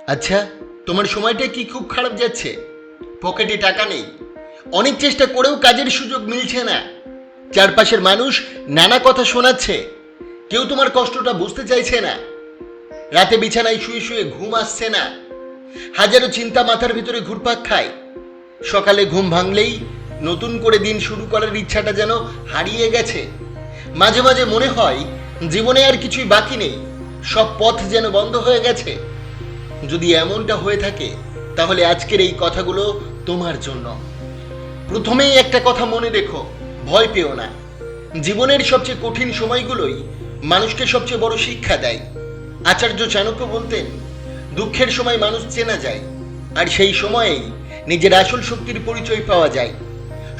আচ্ছা, তোমার সময়টা কি খুব খারাপ যাচ্ছে? পকেটে টাকা নেই, অনেক চেষ্টা করেও কাজের সুযোগ মিলছে না, চারপাশের মানুষ নানা কথা শোনাচ্ছে, কেউ তোমার কষ্টটা বুঝতে চাইছে না, রাতে বিছানায় শুয়ে শুয়ে ঘুম আসছে না, হাজারো চিন্তা মাথার ভিতরে ঘুরপাক খায়, সকালে ঘুম ভাঙলেই নতুন করে দিন শুরু করার ইচ্ছাটা যেন হারিয়ে গেছে। মাঝে মাঝে মনে হয় জীবনে আর কিছুই বাকি নেই, সব পথ যেন বন্ধ হয়ে গেছে। যদি এমনটা হয়ে থাকে তাহলে আজকের এই কথাগুলো তোমার জন্য। প্রথমেই একটা কথা মনে রেখো, ভয় পেও না। জীবনের সবচেয়ে কঠিন সময়গুলোই মানুষকে সবচেয়ে বড় শিক্ষা দেয়। আচার্য চাণক্য বলতেন, দুঃখের সময় মানুষ চেনা যায়, আর সেই সময়েই নিজের আসল শক্তির পরিচয় পাওয়া যায়।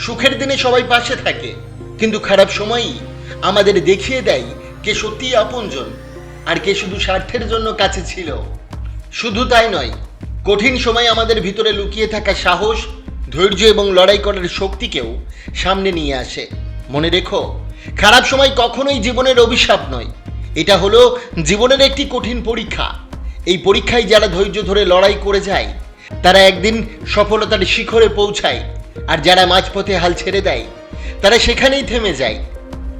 সুখের দিনে সবাই পাশে থাকে, কিন্তু খারাপ সময়ই আমাদের দেখিয়ে দেয় কে সত্যিই আপনজন আর কে শুধু স্বার্থের জন্য কাছে ছিল। শুধু তাই নয়, কঠিন সময় আমাদের ভিতরে লুকিয়ে থাকা সাহস, ধৈর্য এবং লড়াই করার শক্তিকেও সামনে নিয়ে আসে। মনে রেখো, খারাপ সময় কখনোই জীবনের অভিশাপ নয়, এটা হলো জীবনের একটি কঠিন পরীক্ষা। এই পরীক্ষায় যারা ধৈর্য ধরে লড়াই করে যায় তারা একদিন সফলতার শিখরে পৌঁছায়, আর যারা মাঝপথে হাল ছেড়ে দেয় তারা সেখানেই থেমে যায়।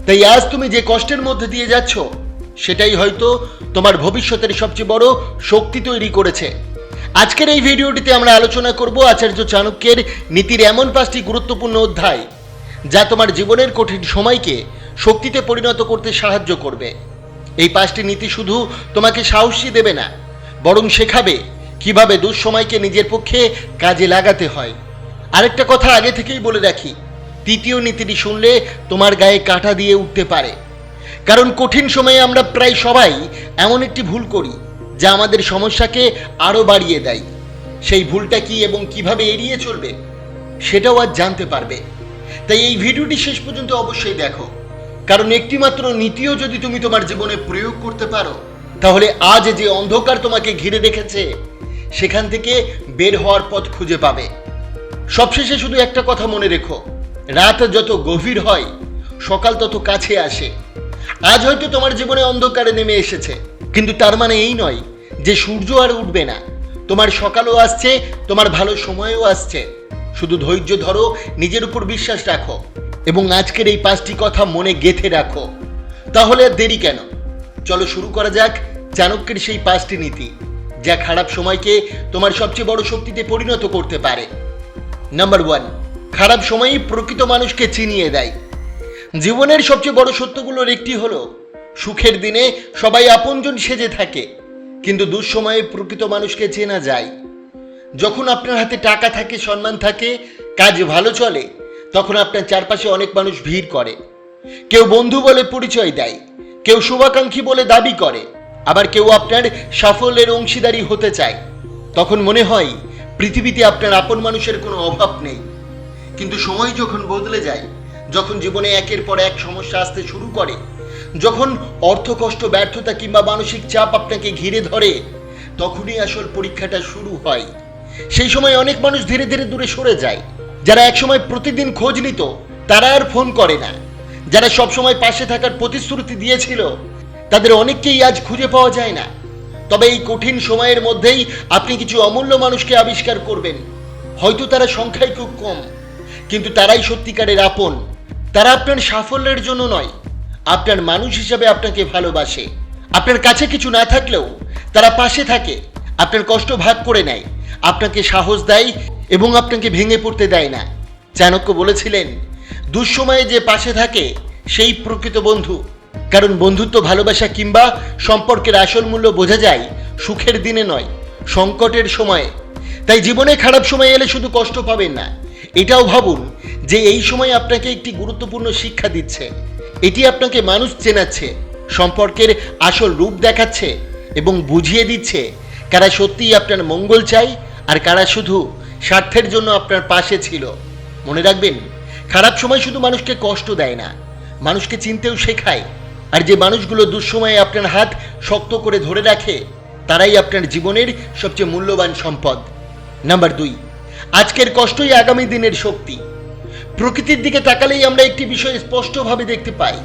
তাই আজ তুমি যে কষ্টের মধ্যে দিয়ে যাচ্ছ সেটাই হয়তো তোমার ভবিষ্যতের সবচেয়ে বড় শক্তি তৈরি করেছে। আজকের এই ভিডিওটিতে আমরা আলোচনা করব আচার্য চাণক্যের নীতির এমন 5টি গুরুত্বপূর্ণ অধ্যায় যা তোমার জীবনের কঠিন সময়কে শক্তিতে পরিণত করতে সাহায্য করবে। এই 5টি নীতি শুধু তোমাকে সাহসী দেবে না, বরং শেখাবে কিভাবে দুঃসময়কে নিজের পক্ষে কাজে লাগাতে হয়। আরেকটা কথা আগে থেকেই বলে রাখি, তৃতীয় নীতিটি শুনলে তোমার গায়ে কাঁটা দিয়ে উঠতে পারে, কারণ কঠিন সময়ে আমরা প্রায় সবাই এমন একটি ভুল করি যা আমাদের সমস্যাকে আরও বাড়িয়ে দেয়। সেই ভুলটা কি এবং কিভাবে এড়িয়ে চলবে সেটাও আজ জানতে পারবে। তাই এই ভিডিওটি শেষ পর্যন্ত অবশ্যই দেখো, কারণ একটি মাত্র নীতিও যদি তুমি তোমার জীবনে প্রয়োগ করতে পারো তাহলে আজ যে অন্ধকার তোমাকে ঘিরে রেখেছে সেখান থেকে বের হওয়ার পথ খুঁজে পাবে। সবশেষে শুধু একটা কথা মনে রেখো, রাত যত গভীর হয় সকাল তত কাছে আসে। আজ হয়তো তোমার জীবনে অন্ধকারে নেমে এসেছে, কিন্তু তার মানে এই নয় যে সূর্য আর উঠবে না। তোমার সকালও আসছে, তোমার ভালো সময়ও আসছে। শুধু ধৈর্য ধরো, নিজের উপর বিশ্বাস রাখো এবং আজকের এই 5টি কথা মনে গেঁথে রাখো। তাহলে আর দেরি কেন, চলো শুরু করা যাক চাণক্যের সেই 5টি নীতি যা খারাপ সময়কে তোমার সবচেয়ে বড় শক্তিতে পরিণত করতে পারে। নাম্বার 1, খারাপ সময়ই প্রকৃত মানুষকে চিনিয়ে দেয়। জীবনের সবচেয়ে বড় সত্যগুলোর একটি হলো, সুখের দিনে সবাই আপনজন সেজে থাকে, কিন্তু দুঃসময়ে প্রকৃত মানুষকে চেনা যায়। যখন আপনার হাতে টাকা থাকে, সম্মান থাকে, কাজ ভালো চলে, তখন আপনার চারপাশে অনেক মানুষ ভিড় করে। কেউ বন্ধু বলে পরিচয় দেয়, কেউ শুভাকাঙ্ক্ষী বলে দাবি করে, আবার কেউ আপনার সাফল্যের অংশীদারি হতে চায়। তখন মনে হয় পৃথিবীতে আপনার আপন মানুষের কোনো অভাব নেই। কিন্তু সময় যখন বদলে যায়, যখন জীবনে একের পর এক সমস্যা আসতে শুরু করে, যখন অর্থকষ্ট, ব্যর্থতা কিংবা মানসিক চাপ আপনাকে ঘিরে ধরে, তখনই আসল পরীক্ষাটা শুরু হয়। সেই সময় অনেক মানুষ ধীরে ধীরে দূরে সরে যায়। যারা একসময় প্রতিদিন খোঁজ নিত তারা আর ফোন করে না। যারা সবসময় পাশে থাকার প্রতিশ্রুতি দিয়েছিল তাদের অনেককেই আজ খুঁজে পাওয়া যায় না। তবে এই কঠিন সময়ের মধ্যেই আপনি কিছু অমূল্য মানুষকে আবিষ্কার করবেন। হয়তো তারা সংখ্যায় খুব কম, কিন্তু তারাই সত্যিকারের আপন। তারা আপনার সাফল্যের জন্য নয়, আপনার মানুষ হিসাবে আপনাকে ভালোবাসে। আপনার কাছে কিছু না থাকলেও তারা পাশে থাকে, আপনার কষ্ট ভাগ করে নেয়, আপনাকে সাহস দেয় এবং আপনাকে ভেঙে পড়তে দেয় না। চাণক্য বলেছিলেন, দুঃসময়ে যে পাশে থাকে সেই প্রকৃত বন্ধু। কারণ বন্ধুত্ব, ভালোবাসা কিংবা সম্পর্কের আসল মূল্য বোঝা যায় সুখের দিনে নয়, সংকটের সময়ে। তাই জীবনে খারাপ সময় এলে শুধু কষ্ট পাবেন না, এটাও ভাবুন যে এই সময় আপনাকে একটি গুরুত্বপূর্ণ শিক্ষা দিচ্ছে। এটি আপনাকে মানুষ চেনাচ্ছে, সম্পর্কের আসল রূপ দেখাচ্ছে এবং বুঝিয়ে দিচ্ছে কারা সত্যিই আপনার মঙ্গল চাই আর কারা শুধু স্বার্থের জন্য আপনার পাশে ছিল। মনে রাখবেন, খারাপ সময় শুধু মানুষকে কষ্ট দেয় না, মানুষকে চিনতেও শেখায়। আর যে মানুষগুলো দুঃসময়ে আপনার হাত শক্ত করে ধরে রাখে তারাই আপনার জীবনের সবচেয়ে মূল্যবান সম্পদ। নাম্বার 2, আজকের কষ্টই আগামী দিনের শক্তি। প্রকৃতির দিকে তাকালেই আমরা একটি বিষয় স্পষ্টভাবে দেখতে পাই,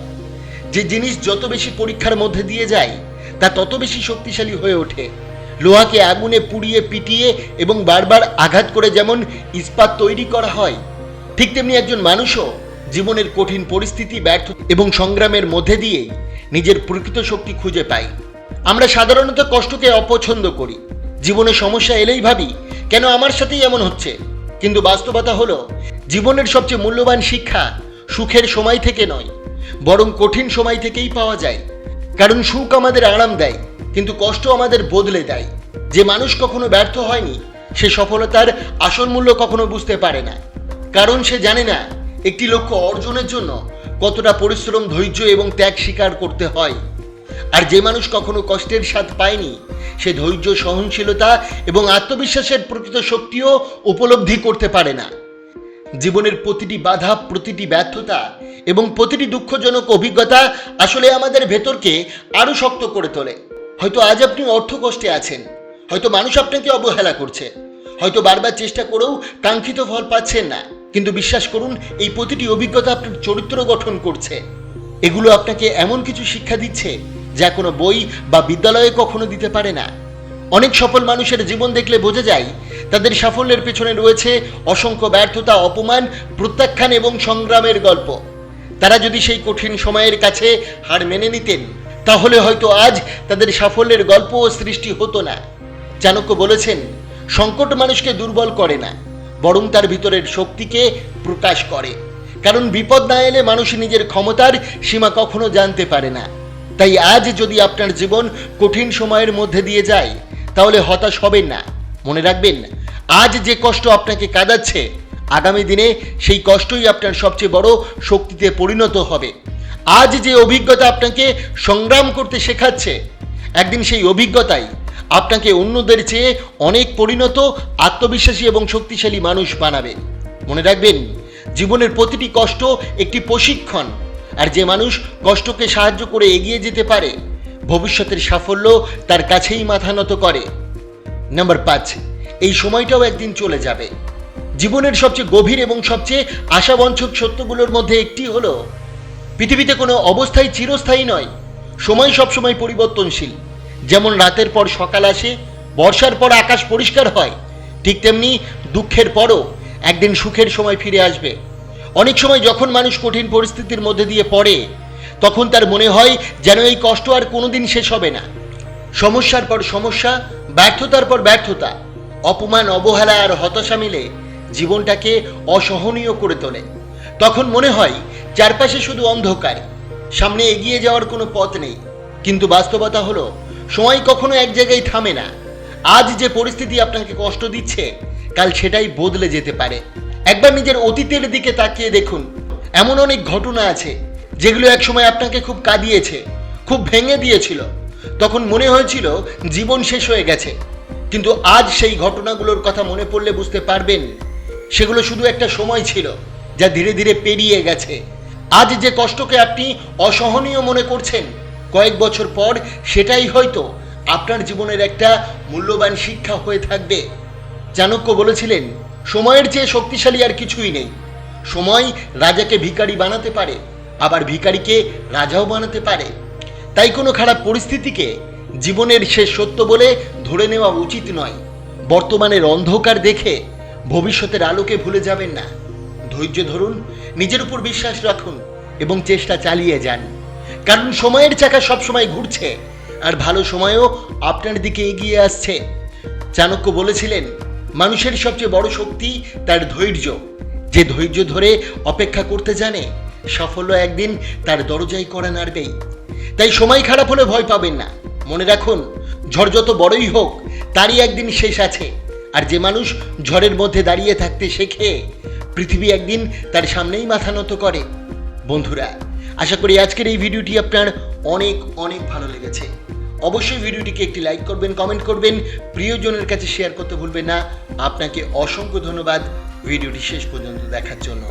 যে জিনিস যত বেশি পরীক্ষার মধ্যে দিয়ে যায় তা তত বেশি শক্তিশালী হয়ে ওঠে। লোহাকে আগুনে পুড়িয়ে পিটিয়ে এবং বারবার আঘাত করে যেমন ইস্পাত তৈরি করা হয়, ঠিক তেমনি একজন মানুষও জীবনের কঠিন পরিস্থিতি, ব্যর্থ এবং সংগ্রামের মধ্যে দিয়েই নিজের প্রকৃত শক্তি খুঁজে পাই। আমরা সাধারণত কষ্টকে অপছন্দ করি। জীবনে সমস্যা এলেই ভাবি কেন আমার সাথেই এমন হচ্ছে, কিন্তু বাস্তবতা হলো জীবনের সবচেয়ে মূল্যবান শিক্ষা সুখের সময় থেকে নয়, বরং কঠিন সময় থেকেই পাওয়া যায়। কারণ সুখ আমাদের আরাম দেয়, কিন্তু কষ্ট আমাদের বদলে দেয়। যে মানুষ কখনো ব্যর্থ হয়নি সে সফলতার আসল মূল্য কখনো বুঝতে পারে না, কারণ সে জানে না একটি লক্ষ্য অর্জনের জন্য কতটা পরিশ্রম, ধৈর্য এবং ত্যাগ স্বীকার করতে হয়। আর যে মানুষ কখনো কষ্টের স্বাদ পায়নি সে ধৈর্য, সহনশীলতা এবং আত্মবিশ্বাসের প্রকৃত শক্তিও উপলব্ধি করতে পারে না। জীবনের প্রতিটি বাধা, প্রতিটি ব্যর্থতা এবং প্রতিটি দুঃখজনক অভিজ্ঞতা আসলে আমাদের ভেতরকে আরো শক্ত করে তোলে। হয়তো আজ আপনি অর্থ কষ্টে আছেন, হয়তো মানুষ আপনাকে অবহেলা করছে, হয়তো বারবার চেষ্টা করেও কাঙ্ক্ষিত ফল পাচ্ছেন না, কিন্তু বিশ্বাস করুন এই প্রতিটি অভিজ্ঞতা আপনার চরিত্র গঠন করছে। এগুলো আপনাকে এমন কিছু শিক্ষা দিচ্ছে যা কোনো বই বা বিদ্যালয়ে কখনো দিতে পারে না। অনেক সফল মানুষের জীবন দেখলে বোঝা যায় তাদের সাফল্যের পেছনে রয়েছে অসংখ্য ব্যর্থতা, অপমান, প্রত্যাখ্যান এবং সংগ্রামের গল্প। তারা যদি সেই কঠিন সময়ের কাছে হার মেনে নিতেন তাহলে হয়তো আজ তাদের সাফল্যের গল্পও সৃষ্টি হতো না। চাণক্য বলেছেন, সংকট মানুষকে দুর্বল করে না, বরং তার ভিতরের শক্তিকে প্রকাশ করে। কারণ বিপদ না এলে মানুষ নিজের ক্ষমতার সীমা কখনো জানতে পারে না। তাই আজ যদি আপনার জীবন কঠিন সময়ের মধ্যে দিয়ে যায় তাহলে হতাশ হবেন না। মনে রাখবেন, আজ যে কষ্ট আপনাকে কাঁদাচ্ছে আগামী দিনে সেই কষ্টই আপনার সবচেয়ে বড় শক্তিতে পরিণত হবে। আজ যে অভিজ্ঞতা আপনাকে সংগ্রাম করতে শেখাচ্ছে একদিন সেই অভিজ্ঞতাই আপনাকে অন্যদের চেয়ে অনেক পরিণত, আত্মবিশ্বাসী এবং শক্তিশালী মানুষ বানাবে। মনে রাখবেন, জীবনের প্রতিটি কষ্ট একটি প্রশিক্ষণ, আর যে মানুষ কষ্টকে সাহায্য করে এগিয়ে যেতে পারে ভবিষ্যতের সাফল্য তার কাছেই মাথা নত করে। নাম্বার 5, এই সময়টাও একদিন চলে যাবে। জীবনের সবচেয়ে গভীর এবং সবচেয়ে আশাবঞ্চক সত্যগুলোর মধ্যে একটি হলো পৃথিবীতে কোনো অবস্থাই চিরস্থায়ী নয়। সময় সবসময় পরিবর্তনশীল। যেমন রাতের পর সকাল আসে, বর্ষার পর আকাশ পরিষ্কার হয়, ঠিক তেমনি দুঃখের পরও একদিন সুখের সময় ফিরে আসবে। অনেক সময় যখন মানুষ কঠিন পরিস্থিতির মধ্যে দিয়ে পড়ে তখন তার মনে হয় যেন এই কষ্ট আর কোনোদিন শেষ হবে না। সমস্যার পর সমস্যা, ব্যর্থতার পর ব্যর্থতা, অপমান, অবহেলা আর হতাশা মিলে জীবনটাকে অসহনীয় করে তোলে। তখন মনে হয় চারপাশে শুধু অন্ধকার, সামনে এগিয়ে যাওয়ার কোনো পথ নেই। কিন্তু বাস্তবতা হলো সময় কখনো এক জায়গায় থামে না। আজ যে পরিস্থিতি আপনাকে কষ্ট দিচ্ছে কাল সেটাই বদলে যেতে পারে। একবার নিজের অতীতের দিকে তাকিয়ে দেখুন, এমন অনেক ঘটনা আছে যেগুলো একসময় আপনাকে খুব কাঁদিয়েছে, খুব ভেঙে দিয়েছিল। তখন মনে হয়েছিল জীবন শেষ হয়ে গেছে, কিন্তু আজ সেই ঘটনাগুলোর কথা মনে পড়লে বুঝতে পারবেন সেগুলো শুধু একটা সময় ছিল যা ধীরে ধীরে পেরিয়ে গেছে। আজ যে কষ্টকে আপনি অসহনীয় মনে করছেন কয়েক বছর পর সেটাই হয়তো আপনার জীবনের একটা মূল্যবান শিক্ষা হয়ে থাকবে। চাণক্য বলেছিলেন, সময়ের চেয়ে শক্তিশালী আর কিছুই নেই। সময় রাজাকে ভিখারি বানাতে পারে, আবার ভিখারিকে রাজাও বানাতে পারে। তাই কোনো খারাপ পরিস্থিতিকে জীবনের শেষ সত্য বলে ধরে নেওয়া উচিত নয়। বর্তমানের অন্ধকার দেখে ভবিষ্যতের আলোকে ভুলে যাবেন না। ধৈর্য ধরুন, নিজের উপর বিশ্বাস রাখুন এবং চেষ্টা চালিয়ে যান। কারণ সময়ের চাকা সবসময় ঘুরছে আর ভালো সময়ও আপনার দিকে এগিয়ে আসছে। চাণক্য বলেছিলেন, মানুষের সবচেয়ে বড় শক্তি তার ধৈর্য। যে ধৈর্য ধরে অপেক্ষা করতে জানে সাফল্য একদিন তার দরজায় কড়া নাড়বেই। তাই সময় খারাপ হলে ভয় পাবেন না। মনে রাখুন, ঝড় যত বড়ই হোক তারই একদিন শেষ আছে। আর যে মানুষ ঝড়ের মধ্যে দাঁড়িয়ে থাকতে শেখে পৃথিবী একদিন তার সামনেই মাথা নত করে। বন্ধুরা, আশা করি আজকের এই ভিডিওটি আপনার অনেক অনেক ভালো লেগেছে। অবশ্যই ভিডিওটিকে একটি লাইক করবেন, কমেন্ট করবেন, প্রিয়জনের কাছে শেয়ার করতে ভুলবেন না। আপনাকে অসংখ্য ধন্যবাদ ভিডিওটি শেষ পর্যন্ত দেখার জন্য।